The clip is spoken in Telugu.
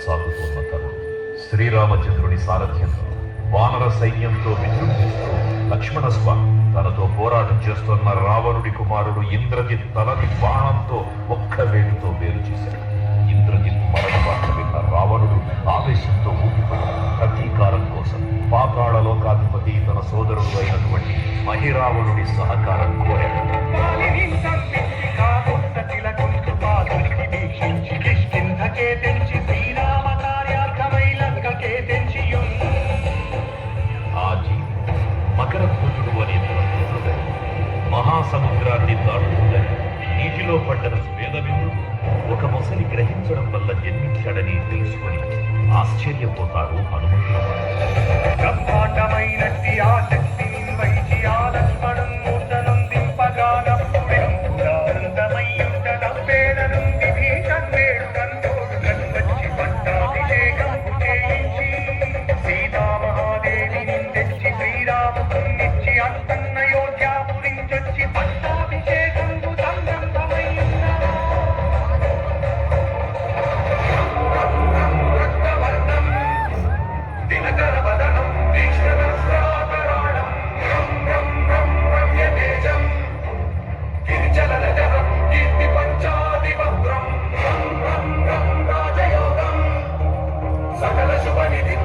సాగుతున్న తరుణం. శ్రీరామచంద్రుని సారథ్యంలో వానర సైన్యంతో విజృంభిస్తూ లక్ష్మణస్వామి తనతో పోరాటం చేస్తున్న రావణుడి కుమారుడు ఇంద్రజిత్ తలని బాణంతో ఒక్క వేలుతో వేరు చేశాడు. ఇంద్రజిత్ మరణ వార్త విన్న రావణుడు ఆవేశంతో ఊపిపడి ప్రతీకారం కోసం పాతాళ లోకాధిపతి తన సోదరుడు అయినటువంటి మహిరావణుడి సహకారం కోరాడు. మకర ధ్వజుడు అనే మహాసముద్రాన్ని దాటుతుందని నీటిలో పడ్డ వేదవిందుడు ఒక మొసలి గ్రహించడం వల్ల జన్మించాడని తెలుసుకొని ఆశ్చర్యపోతాడు హనుమంతుడు. సకల శుభ నిధి